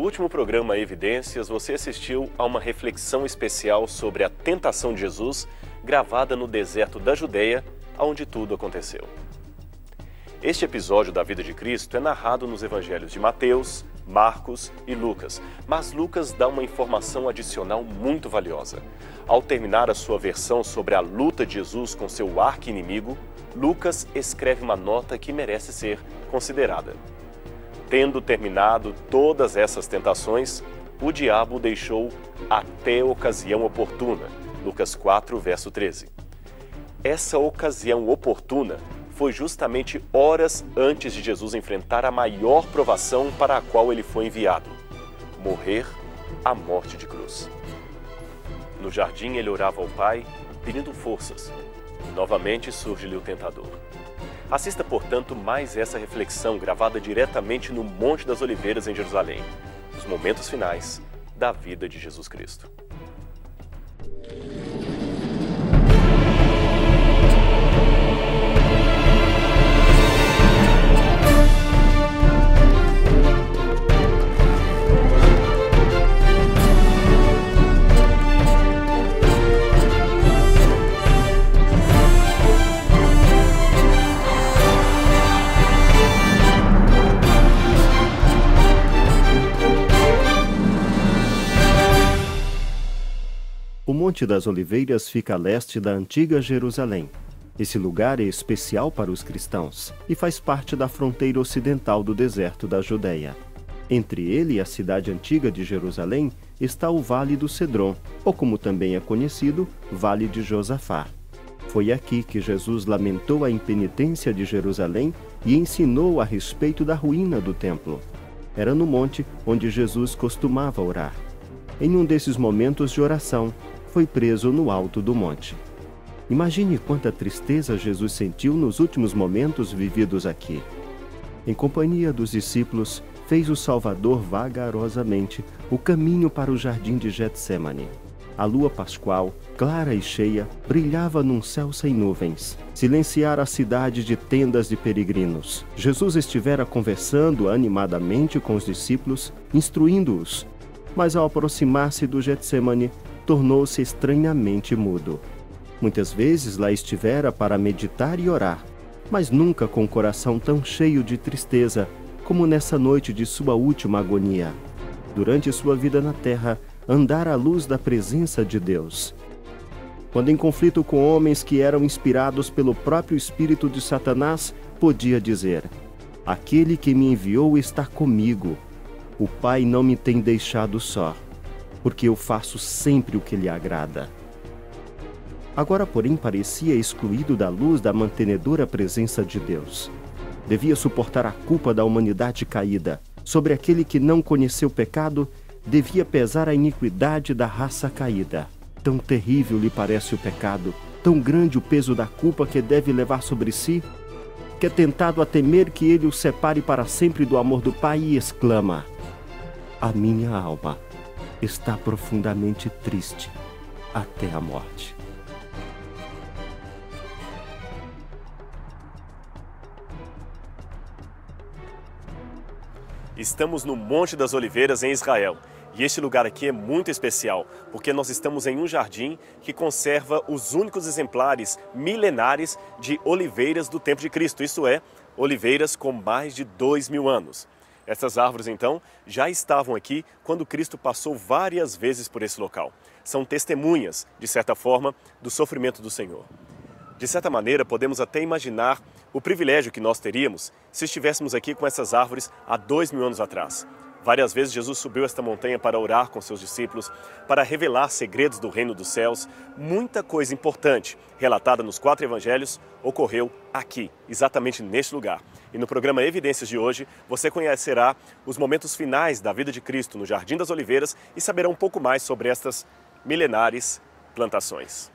último programa Evidências, você assistiu a uma reflexão especial sobre a tentação de Jesus, gravada no deserto da Judeia, onde tudo aconteceu. Este episódio da vida de Cristo é narrado nos evangelhos de Mateus, Marcos e Lucas, mas Lucas dá uma informação adicional muito valiosa. Ao terminar a sua versão sobre a luta de Jesus com seu arqui-inimigo, Lucas escreve uma nota que merece ser considerada. Tendo terminado todas essas tentações, o diabo o deixou até a ocasião oportuna. Lucas 4, verso 13. Essa ocasião oportuna foi justamente horas antes de Jesus enfrentar a maior provação para a qual ele foi enviado: morrer a morte de cruz. No jardim ele orava ao Pai, pedindo forças. Novamente surge-lhe o tentador. Assista, portanto, mais essa reflexão gravada diretamente no Monte das Oliveiras, em Jerusalém, os momentos finais da vida de Jesus Cristo. O Monte das Oliveiras fica a leste da antiga Jerusalém. Esse lugar é especial para os cristãos e faz parte da fronteira ocidental do deserto da Judeia. Entre ele e a cidade antiga de Jerusalém está o Vale do Cedron, ou como também é conhecido, Vale de Josafá. Foi aqui que Jesus lamentou a impenitência de Jerusalém e ensinou a respeito da ruína do templo. Era no monte onde Jesus costumava orar. Em um desses momentos de oração, foi preso no alto do monte. Imagine quanta tristeza Jesus sentiu nos últimos momentos vividos aqui. Em companhia dos discípulos, fez o Salvador vagarosamente o caminho para o jardim de Getsêmani. A lua pascual, clara e cheia, brilhava num céu sem nuvens. Silenciara a cidade de tendas de peregrinos. Jesus estivera conversando animadamente com os discípulos, instruindo-os, mas ao aproximar-se do Getsêmani, tornou-se estranhamente mudo. Muitas vezes lá estivera para meditar e orar, mas nunca com o coração tão cheio de tristeza como nessa noite de sua última agonia. Durante sua vida na terra, andara à luz da presença de Deus. Quando em conflito com homens que eram inspirados pelo próprio espírito de Satanás, podia dizer: "Aquele que me enviou está comigo. O Pai não me tem deixado só, porque eu faço sempre o que lhe agrada." Agora, porém, parecia excluído da luz da mantenedora presença de Deus. Devia suportar a culpa da humanidade caída. Sobre aquele que não conheceu pecado, devia pesar a iniquidade da raça caída. Tão terrível lhe parece o pecado, tão grande o peso da culpa que deve levar sobre si, que é tentado a temer que ele o separe para sempre do amor do Pai e exclama: "A minha alma está profundamente triste até a morte." Estamos no Monte das Oliveiras, em Israel. E este lugar aqui é muito especial, porque nós estamos em um jardim que conserva os únicos exemplares milenares de oliveiras do tempo de Cristo, isto é, oliveiras com mais de 2.000 anos. Essas árvores, então, já estavam aqui quando Cristo passou várias vezes por esse local. São testemunhas, de certa forma, do sofrimento do Senhor. De certa maneira, podemos até imaginar o privilégio que nós teríamos se estivéssemos aqui com essas árvores há 2.000 anos atrás. Várias vezes Jesus subiu esta montanha para orar com seus discípulos, para revelar segredos do reino dos céus. Muita coisa importante relatada nos 4 evangelhos ocorreu aqui, exatamente neste lugar. E no programa Evidências de hoje, você conhecerá os momentos finais da vida de Cristo no Jardim das Oliveiras e saberá um pouco mais sobre estas milenares plantações.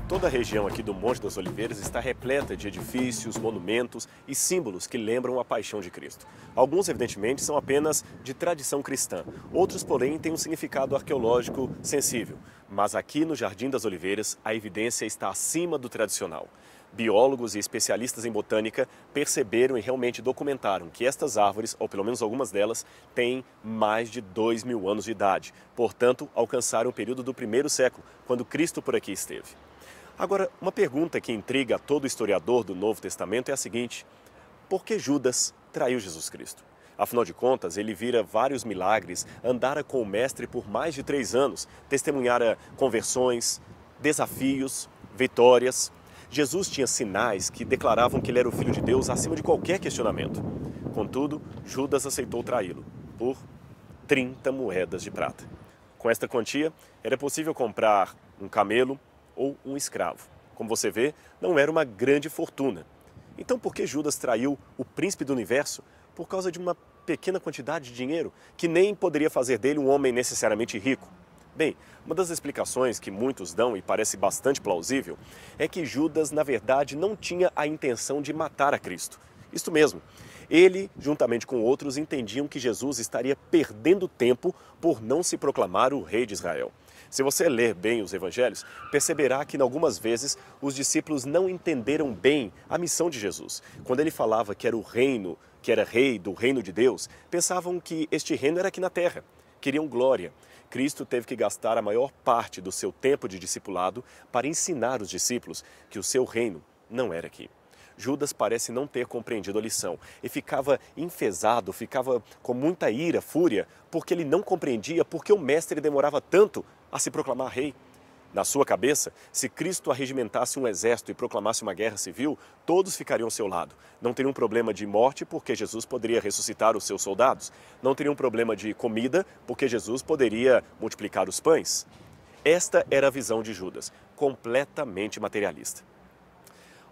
Toda a região aqui do Monte das Oliveiras está repleta de edifícios, monumentos e símbolos que lembram a paixão de Cristo. Alguns, evidentemente, são apenas de tradição cristã. Outros, porém, têm um significado arqueológico sensível. Mas aqui no Jardim das Oliveiras, a evidência está acima do tradicional. Biólogos e especialistas em botânica perceberam e realmente documentaram que estas árvores, ou pelo menos algumas delas, têm mais de 2.000 anos de idade. Portanto, alcançaram o período do primeiro século, quando Cristo por aqui esteve. Agora, uma pergunta que intriga a todo historiador do Novo Testamento é a seguinte: por que Judas traiu Jesus Cristo? Afinal de contas, ele vira vários milagres, andara com o Mestre por mais de 3 anos, testemunhara conversões, desafios, vitórias. Jesus tinha sinais que declaravam que ele era o Filho de Deus acima de qualquer questionamento. Contudo, Judas aceitou traí-lo por 30 moedas de prata. Com esta quantia, era possível comprar um camelo ou um escravo. Como você vê, não era uma grande fortuna. Então, por que Judas traiu o príncipe do universo por causa de uma pequena quantidade de dinheiro que nem poderia fazer dele um homem necessariamente rico? Bem, uma das explicações que muitos dão, e parece bastante plausível, é que Judas, na verdade, não tinha a intenção de matar a Cristo. Isto mesmo, ele, juntamente com outros, entendiam que Jesus estaria perdendo tempo por não se proclamar o rei de Israel. Se você ler bem os evangelhos, perceberá que, em algumas vezes, os discípulos não entenderam bem a missão de Jesus. Quando ele falava que era o reino, que era rei do reino de Deus, pensavam que este reino era aqui na terra. Queriam glória. Cristo teve que gastar a maior parte do seu tempo de discipulado para ensinar os discípulos que o seu reino não era aqui. Judas parece não ter compreendido a lição e ficava enfesado, ficava com muita ira, fúria, porque ele não compreendia por que o mestre demorava tanto a se proclamar rei. Na sua cabeça, se Cristo arregimentasse um exército e proclamasse uma guerra civil, todos ficariam ao seu lado. Não teriam problema de morte, porque Jesus poderia ressuscitar os seus soldados. Não teriam problema de comida, porque Jesus poderia multiplicar os pães. Esta era a visão de Judas, completamente materialista.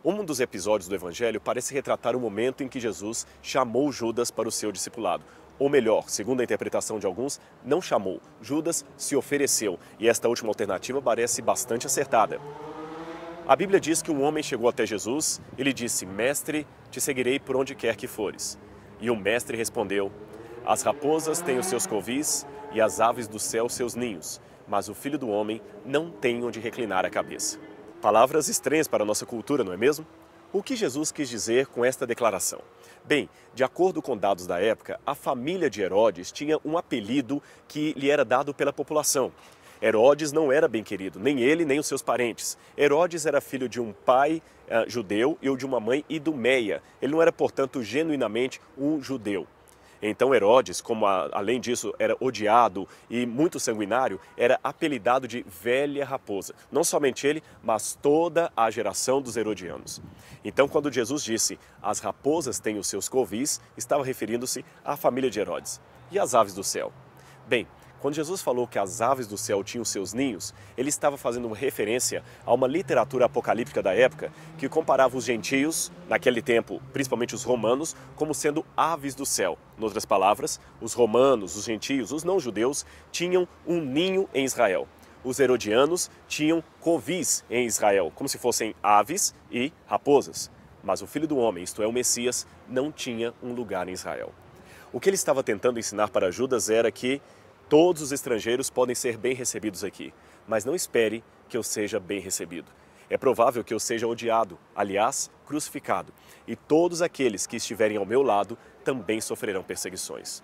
Um dos episódios do Evangelho parece retratar o momento em que Jesus chamou Judas para o seu discipulado. Ou melhor, segundo a interpretação de alguns, não chamou. Judas se ofereceu, e esta última alternativa parece bastante acertada. A Bíblia diz que um homem chegou até Jesus e lhe disse: Mestre, te seguirei por onde quer que fores. E o mestre respondeu: As raposas têm os seus covis e as aves do céu seus ninhos, mas o Filho do Homem não tem onde reclinar a cabeça. Palavras estranhas para a nossa cultura, não é mesmo? O que Jesus quis dizer com esta declaração? Bem, de acordo com dados da época, a família de Herodes tinha um apelido que lhe era dado pela população. Herodes não era bem querido, nem ele, nem os seus parentes. Herodes era filho de um pai judeu e de uma mãe idumeia. Ele não era, portanto, genuinamente um judeu. Então Herodes, como além disso era odiado e muito sanguinário, era apelidado de Velha Raposa. Não somente ele, mas toda a geração dos herodianos. Então quando Jesus disse, as raposas têm os seus covis, estava referindo-se à família de Herodes. E as aves do céu? Bem, quando Jesus falou que as aves do céu tinham seus ninhos, ele estava fazendo uma referência a uma literatura apocalíptica da época que comparava os gentios, naquele tempo, principalmente os romanos, como sendo aves do céu. Em outras palavras, os romanos, os gentios, os não-judeus tinham um ninho em Israel. Os herodianos tinham covis em Israel, como se fossem aves e raposas. Mas o Filho do Homem, isto é, o Messias, não tinha um lugar em Israel. O que ele estava tentando ensinar para Judas era que todos os estrangeiros podem ser bem recebidos aqui, mas não espere que eu seja bem recebido. É provável que eu seja odiado, aliás, crucificado, e todos aqueles que estiverem ao meu lado também sofrerão perseguições.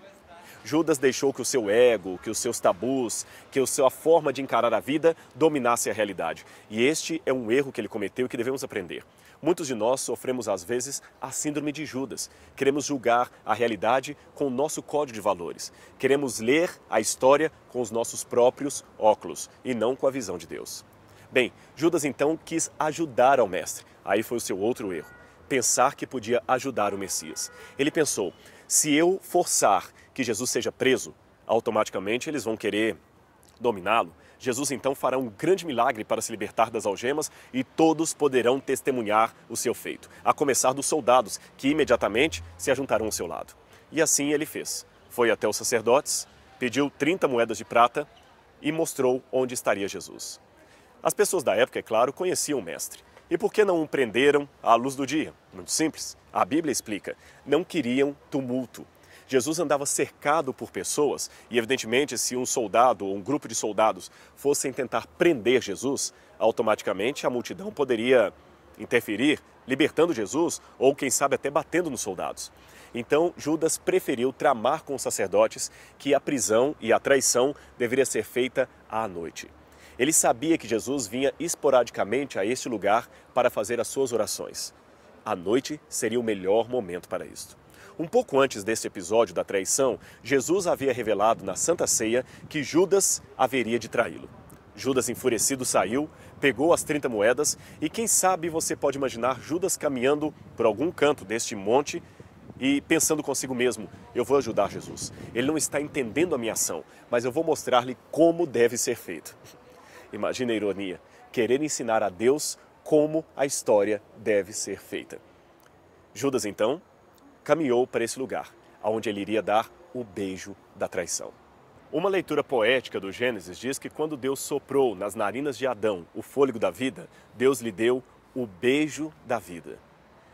Judas deixou que o seu ego, que os seus tabus, que a sua forma de encarar a vida dominasse a realidade. E este é um erro que ele cometeu e que devemos aprender. Muitos de nós sofremos, às vezes, a síndrome de Judas. Queremos julgar a realidade com o nosso código de valores. Queremos ler a história com os nossos próprios óculos e não com a visão de Deus. Bem, Judas então quis ajudar ao mestre. Aí foi o seu outro erro. Pensar que podia ajudar o Messias. Ele pensou, se eu forçar que Jesus seja preso, automaticamente eles vão querer dominá-lo. Jesus então fará um grande milagre para se libertar das algemas e todos poderão testemunhar o seu feito, a começar dos soldados, que imediatamente se ajuntarão ao seu lado. E assim ele fez. Foi até os sacerdotes, pediu 30 moedas de prata e mostrou onde estaria Jesus. As pessoas da época, é claro, conheciam o mestre. E por que não o prenderam à luz do dia? Muito simples. A Bíblia explica. Não queriam tumulto. Jesus andava cercado por pessoas e, evidentemente, se um soldado ou um grupo de soldados fossem tentar prender Jesus, automaticamente a multidão poderia interferir libertando Jesus ou, quem sabe, até batendo nos soldados. Então, Judas preferiu tramar com os sacerdotes que a prisão e a traição deveria ser feita à noite. Ele sabia que Jesus vinha esporadicamente a este lugar para fazer as suas orações. A noite seria o melhor momento para isto. Um pouco antes deste episódio da traição, Jesus havia revelado na Santa Ceia que Judas haveria de traí-lo. Judas, enfurecido, saiu, pegou as 30 moedas e, quem sabe, você pode imaginar Judas caminhando por algum canto deste monte e pensando consigo mesmo: eu vou ajudar Jesus. Ele não está entendendo a minha ação, mas eu vou mostrar-lhe como deve ser feito. Imagina a ironia, querer ensinar a Deus como a história deve ser feita. Judas, então, caminhou para esse lugar, onde ele iria dar o beijo da traição. Uma leitura poética do Gênesis diz que quando Deus soprou nas narinas de Adão o fôlego da vida, Deus lhe deu o beijo da vida.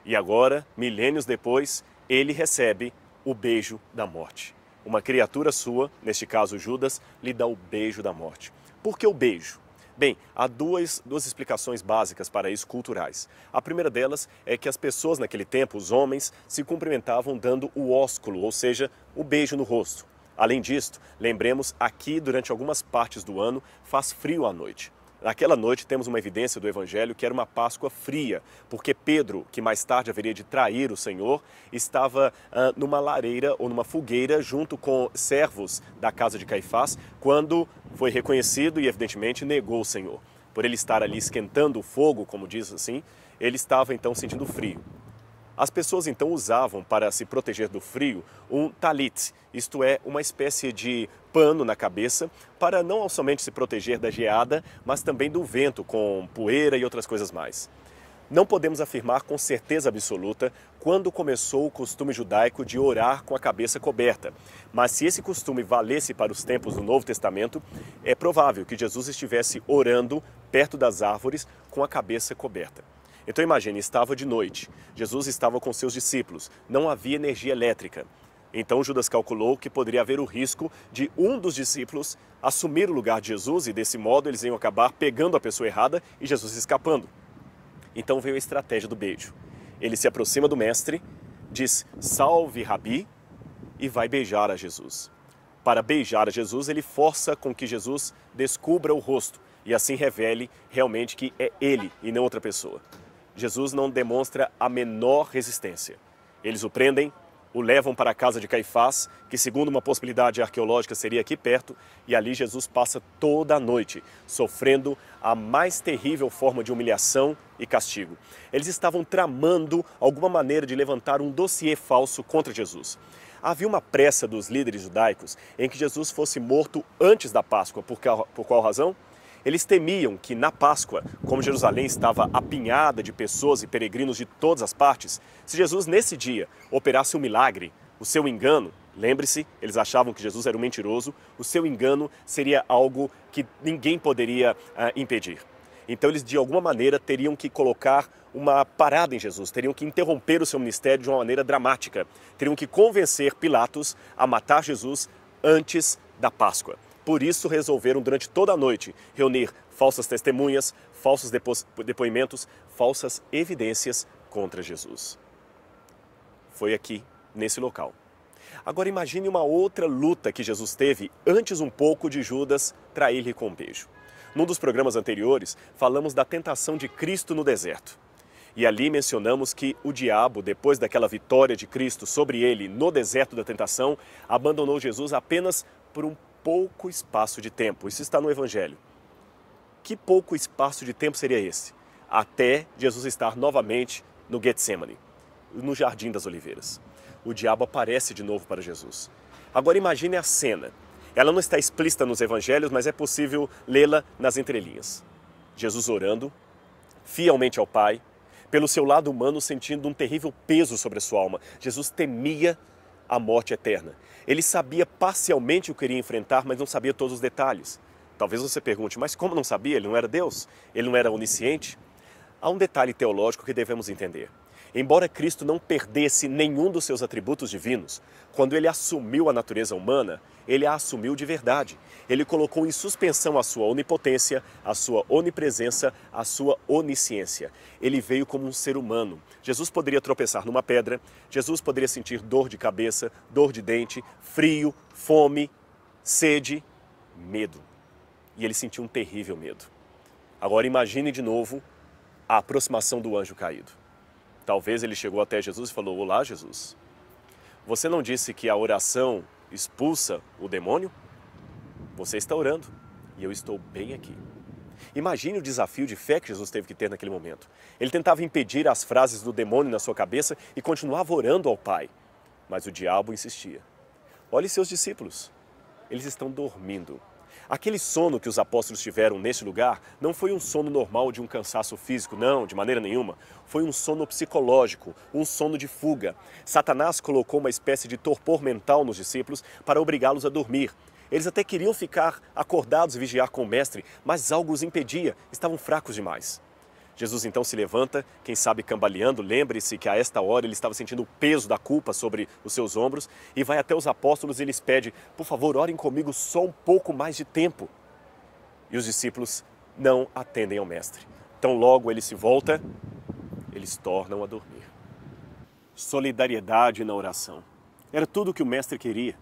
E agora, milênios depois, ele recebe o beijo da morte. Uma criatura sua, neste caso Judas, lhe dá o beijo da morte. Por que o beijo? Bem, há duas explicações básicas para isso, culturais. A primeira delas é que as pessoas naquele tempo, os homens, se cumprimentavam dando o ósculo, ou seja, o beijo no rosto. Além disto, lembremos, aqui durante algumas partes do ano faz frio à noite. Naquela noite temos uma evidência do Evangelho que era uma Páscoa fria, porque Pedro, que mais tarde haveria de trair o Senhor, estava numa lareira ou numa fogueira junto com servos da casa de Caifás, quando foi reconhecido e evidentemente negou o Senhor. Por ele estar ali esquentando o fogo, como diz assim, ele estava então sentindo frio. As pessoas então usavam para se proteger do frio um talit, isto é, uma espécie de pano na cabeça para não somente se proteger da geada, mas também do vento com poeira e outras coisas mais. Não podemos afirmar com certeza absoluta quando começou o costume judaico de orar com a cabeça coberta, mas se esse costume valesse para os tempos do Novo Testamento, é provável que Jesus estivesse orando perto das árvores com a cabeça coberta. Então imagine, estava de noite, Jesus estava com seus discípulos, não havia energia elétrica. Então Judas calculou que poderia haver o risco de um dos discípulos assumir o lugar de Jesus e desse modo eles iam acabar pegando a pessoa errada e Jesus escapando. Então veio a estratégia do beijo. Ele se aproxima do mestre, diz "Salve, Rabi", e vai beijar a Jesus. Para beijar a Jesus, ele força com que Jesus descubra o rosto e assim revele realmente que é ele e não outra pessoa. Jesus não demonstra a menor resistência. Eles o prendem, o levam para a casa de Caifás, que segundo uma possibilidade arqueológica seria aqui perto, e ali Jesus passa toda a noite, sofrendo a mais terrível forma de humilhação e castigo. Eles estavam tramando alguma maneira de levantar um dossiê falso contra Jesus. Havia uma pressa dos líderes judaicos em que Jesus fosse morto antes da Páscoa. Por qual razão? Eles temiam que na Páscoa, como Jerusalém estava apinhada de pessoas e peregrinos de todas as partes, se Jesus nesse dia operasse um milagre, o seu engano, lembre-se, eles achavam que Jesus era um mentiroso, o seu engano seria algo que ninguém poderia impedir. Então eles de alguma maneira teriam que colocar uma parada em Jesus, teriam que interromper o seu ministério de uma maneira dramática, teriam que convencer Pilatos a matar Jesus antes da Páscoa. Por isso resolveram durante toda a noite reunir falsas testemunhas, falsos depoimentos, falsas evidências contra Jesus. Foi aqui, nesse local. Agora imagine uma outra luta que Jesus teve antes um pouco de Judas trair-lhe com um beijo. Num dos programas anteriores, falamos da tentação de Cristo no deserto. E ali mencionamos que o diabo, depois daquela vitória de Cristo sobre ele no deserto da tentação, abandonou Jesus apenas por um pouco espaço de tempo. Isso está no Evangelho. Que pouco espaço de tempo seria esse? Até Jesus estar novamente no Getsemane, no Jardim das Oliveiras. O diabo aparece de novo para Jesus. Agora imagine a cena. Ela não está explícita nos Evangelhos, mas é possível lê-la nas entrelinhas. Jesus orando, fielmente ao Pai, pelo seu lado humano sentindo um terrível peso sobre a sua alma. Jesus temia a morte eterna. Ele sabia parcialmente o que iria enfrentar, mas não sabia todos os detalhes. Talvez você pergunte, mas como não sabia? Ele não era Deus? Ele não era onisciente? Há um detalhe teológico que devemos entender. Embora Cristo não perdesse nenhum dos seus atributos divinos, quando ele assumiu a natureza humana, ele a assumiu de verdade. Ele colocou em suspensão a sua onipotência, a sua onipresença, a sua onisciência. Ele veio como um ser humano. Jesus poderia tropeçar numa pedra, Jesus poderia sentir dor de cabeça, dor de dente, frio, fome, sede, medo. E ele sentiu um terrível medo. Agora imagine de novo a aproximação do anjo caído. Talvez ele chegou até Jesus e falou: olá, Jesus. Você não disse que a oração expulsa o demônio? Você está orando e eu estou bem aqui. Imagine o desafio de fé que Jesus teve que ter naquele momento. Ele tentava impedir as frases do demônio na sua cabeça e continuava orando ao Pai. Mas o diabo insistia. Olhe seus discípulos. Eles estão dormindo. Aquele sono que os apóstolos tiveram neste lugar não foi um sono normal de um cansaço físico, não, de maneira nenhuma. Foi um sono psicológico, um sono de fuga. Satanás colocou uma espécie de torpor mental nos discípulos para obrigá-los a dormir. Eles até queriam ficar acordados e vigiar com o mestre, mas algo os impedia, estavam fracos demais. Jesus então se levanta, quem sabe cambaleando, lembre-se que a esta hora ele estava sentindo o peso da culpa sobre os seus ombros, e vai até os apóstolos e lhes pede: por favor, orem comigo só um pouco mais de tempo. E os discípulos não atendem ao mestre. Tão logo ele se volta, eles tornam a dormir. Solidariedade na oração. Era tudo o que o mestre queria.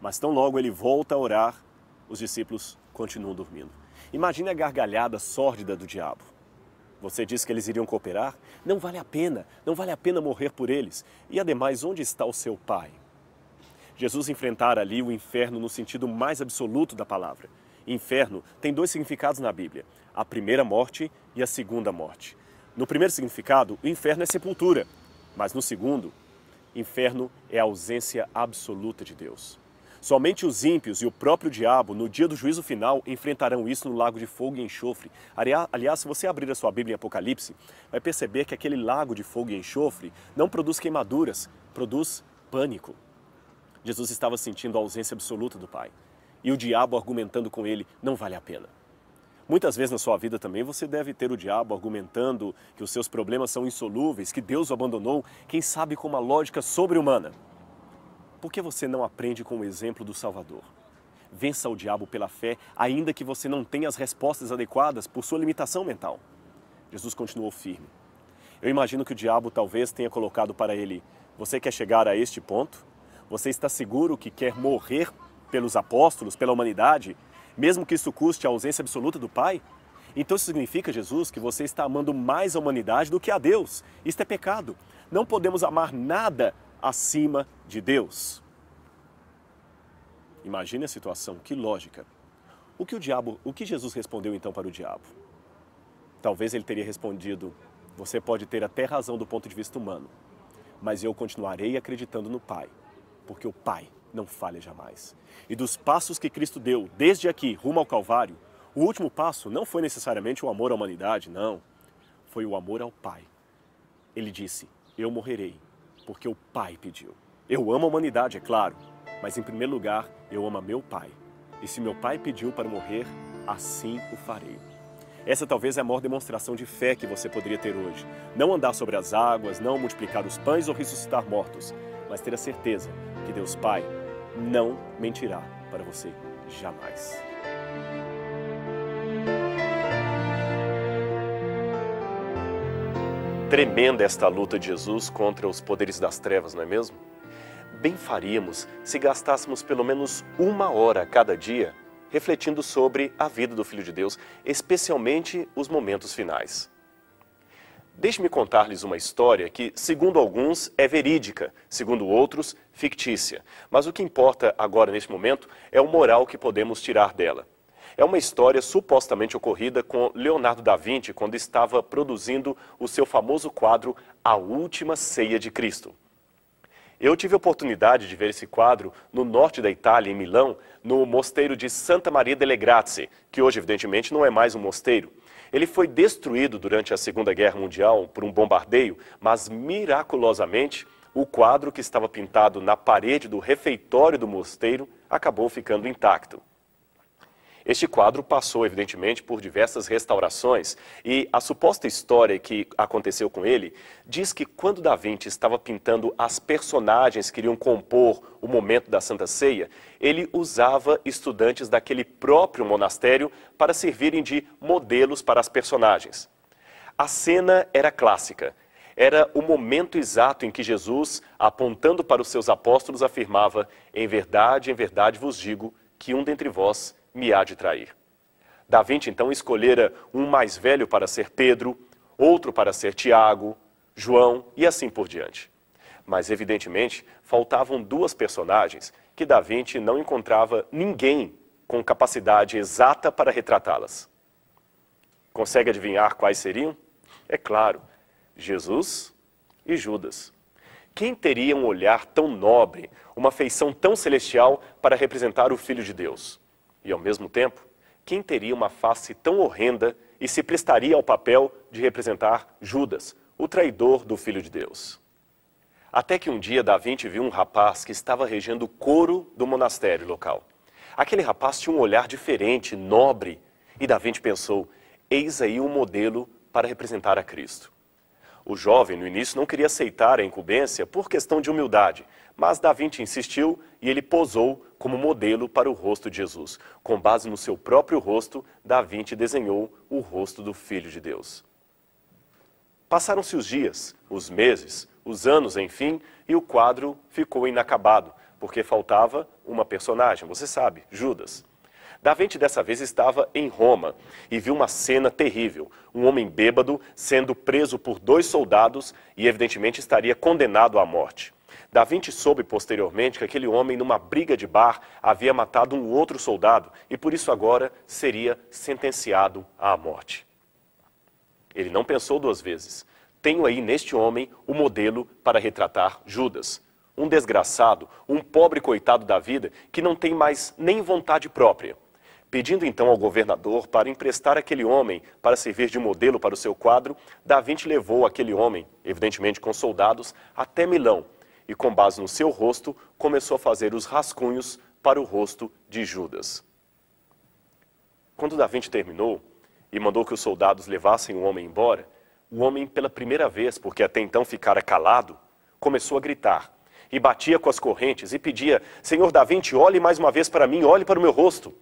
Mas tão logo ele volta a orar, os discípulos continuam dormindo. Imagine a gargalhada sórdida do diabo. Você disse que eles iriam cooperar? Não vale a pena morrer por eles. E ademais, onde está o seu pai? Jesus enfrentara ali o inferno no sentido mais absoluto da palavra. Inferno tem dois significados na Bíblia: a primeira morte e a segunda morte. No primeiro significado, o inferno é sepultura, mas no segundo, inferno é a ausência absoluta de Deus. Somente os ímpios e o próprio diabo, no dia do juízo final, enfrentarão isso no lago de fogo e enxofre. Aliás, se você abrir a sua Bíblia em Apocalipse, vai perceber que aquele lago de fogo e enxofre não produz queimaduras, produz pânico. Jesus estava sentindo a ausência absoluta do Pai. E o diabo argumentando com ele: não vale a pena. Muitas vezes na sua vida também você deve ter o diabo argumentando que os seus problemas são insolúveis, que Deus o abandonou, quem sabe com uma lógica sobre-humana. Por que você não aprende com o exemplo do Salvador? Vença o diabo pela fé, ainda que você não tenha as respostas adequadas por sua limitação mental. Jesus continuou firme. Eu imagino que o diabo talvez tenha colocado para ele: você quer chegar a este ponto? Você está seguro que quer morrer pelos apóstolos, pela humanidade, mesmo que isso custe a ausência absoluta do Pai? Então isso significa, Jesus, que você está amando mais a humanidade do que a Deus. Isto é pecado. Não podemos amar nada acima de Deus. Imagine a situação, que lógica. O que Jesus respondeu então para o diabo? Talvez ele teria respondido: você pode ter até razão do ponto de vista humano, mas eu continuarei acreditando no Pai, porque o Pai não falha jamais. E dos passos que Cristo deu, desde aqui, rumo ao Calvário, o último passo não foi necessariamente o amor à humanidade, não. Foi o amor ao Pai. Ele disse: eu morrerei, porque o Pai pediu. Eu amo a humanidade, é claro, mas em primeiro lugar, eu amo a meu Pai. E se meu Pai pediu para morrer, assim o farei. Essa talvez é a maior demonstração de fé que você poderia ter hoje. Não andar sobre as águas, não multiplicar os pães ou ressuscitar mortos, mas ter a certeza que Deus Pai não mentirá para você jamais. Tremenda esta luta de Jesus contra os poderes das trevas, não é mesmo? Bem faríamos se gastássemos pelo menos 1 hora a cada dia refletindo sobre a vida do Filho de Deus, especialmente os momentos finais. Deixe-me contar-lhes uma história que, segundo alguns, é verídica, segundo outros, fictícia. Mas o que importa agora, neste momento, é o moral que podemos tirar dela. É uma história supostamente ocorrida com Leonardo da Vinci quando estava produzindo o seu famoso quadro A Última Ceia de Cristo. Eu tive a oportunidade de ver esse quadro no norte da Itália, em Milão, no mosteiro de Santa Maria delle Grazie, que hoje, evidentemente, não é mais um mosteiro. Ele foi destruído durante a Segunda Guerra Mundial por um bombardeio, mas miraculosamente o quadro que estava pintado na parede do refeitório do mosteiro acabou ficando intacto. Este quadro passou, evidentemente, por diversas restaurações e a suposta história que aconteceu com ele diz que quando Da Vinci estava pintando as personagens que iriam compor o momento da Santa Ceia, ele usava estudantes daquele próprio monastério para servirem de modelos para as personagens. A cena era clássica. Era o momento exato em que Jesus, apontando para os seus apóstolos, afirmava: em verdade vos digo, que um dentre vós me há de trair. Da Vinci, então, escolhera um mais velho para ser Pedro, outro para ser Tiago, João e assim por diante. Mas, evidentemente, faltavam duas personagens que Da Vinci não encontrava ninguém com capacidade exata para retratá-las. Consegue adivinhar quais seriam? É claro, Jesus e Judas. Quem teria um olhar tão nobre, uma feição tão celestial para representar o Filho de Deus? E, ao mesmo tempo, quem teria uma face tão horrenda e se prestaria ao papel de representar Judas, o traidor do Filho de Deus? Até que um dia Da Vinci viu um rapaz que estava regendo o coro do monastério local. Aquele rapaz tinha um olhar diferente, nobre, e Da Vinci pensou: eis aí um modelo para representar a Cristo. O jovem, no início, não queria aceitar a incumbência por questão de humildade, mas Da Vinci insistiu e ele posou como modelo para o rosto de Jesus. Com base no seu próprio rosto, Da Vinci desenhou o rosto do Filho de Deus. Passaram-se os dias, os meses, os anos, enfim, e o quadro ficou inacabado, porque faltava uma personagem, você sabe, Judas. Da Vinci dessa vez estava em Roma e viu uma cena terrível. Um homem bêbado sendo preso por 2 soldados e evidentemente estaria condenado à morte. Da Vinci soube posteriormente que aquele homem, numa briga de bar, havia matado um outro soldado e por isso agora seria sentenciado à morte. Ele não pensou 2 vezes. Tenho aí neste homem o modelo para retratar Judas. Um desgraçado, um pobre coitado da vida que não tem mais nem vontade própria. Pedindo então ao governador para emprestar aquele homem para servir de modelo para o seu quadro, Da Vinci levou aquele homem, evidentemente com soldados, até Milão e, com base no seu rosto, começou a fazer os rascunhos para o rosto de Judas. Quando Da Vinci terminou e mandou que os soldados levassem o homem embora, o homem, pela primeira vez, porque até então ficara calado, começou a gritar e batia com as correntes e pedia: Senhor Da Vinci, olhe mais uma vez para mim, olhe para o meu rosto.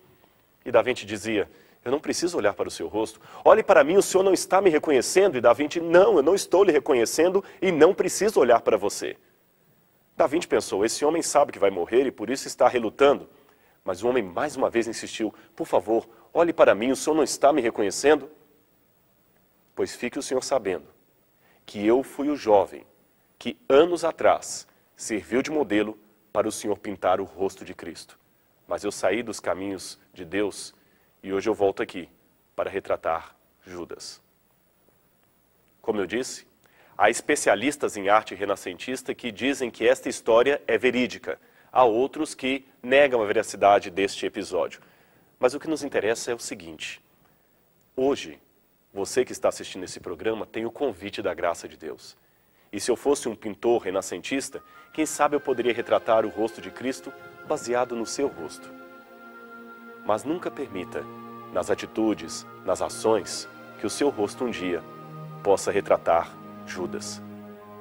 E Da Vinci dizia: eu não preciso olhar para o seu rosto. Olhe para mim, o senhor não está me reconhecendo. E Da Vinci: não, eu não estou lhe reconhecendo e não preciso olhar para você. Da Vinci pensou: esse homem sabe que vai morrer e por isso está relutando. Mas o homem mais uma vez insistiu: por favor, olhe para mim, o senhor não está me reconhecendo? Pois fique o senhor sabendo que eu fui o jovem que anos atrás serviu de modelo para o senhor pintar o rosto de Cristo. Mas eu saí dos caminhos de Deus e hoje eu volto aqui para retratar Judas. Como eu disse, há especialistas em arte renascentista que dizem que esta história é verídica. Há outros que negam a veracidade deste episódio. Mas o que nos interessa é o seguinte: hoje, você que está assistindo esse programa tem o convite da graça de Deus. E se eu fosse um pintor renascentista, quem sabe eu poderia retratar o rosto de Cristo baseado no seu rosto. Mas nunca permita, nas atitudes, nas ações, que o seu rosto um dia possa retratar Judas.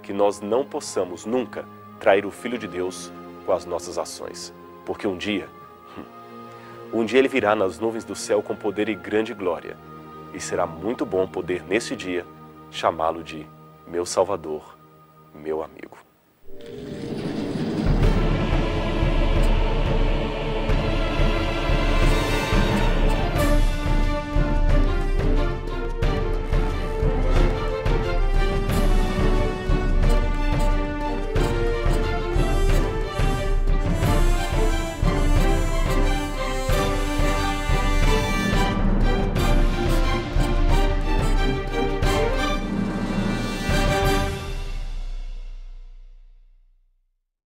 Que nós não possamos nunca trair o Filho de Deus com as nossas ações. Porque um dia ele virá nas nuvens do céu com poder e grande glória. E será muito bom poder, nesse dia, chamá-lo de meu Salvador, meu amigo.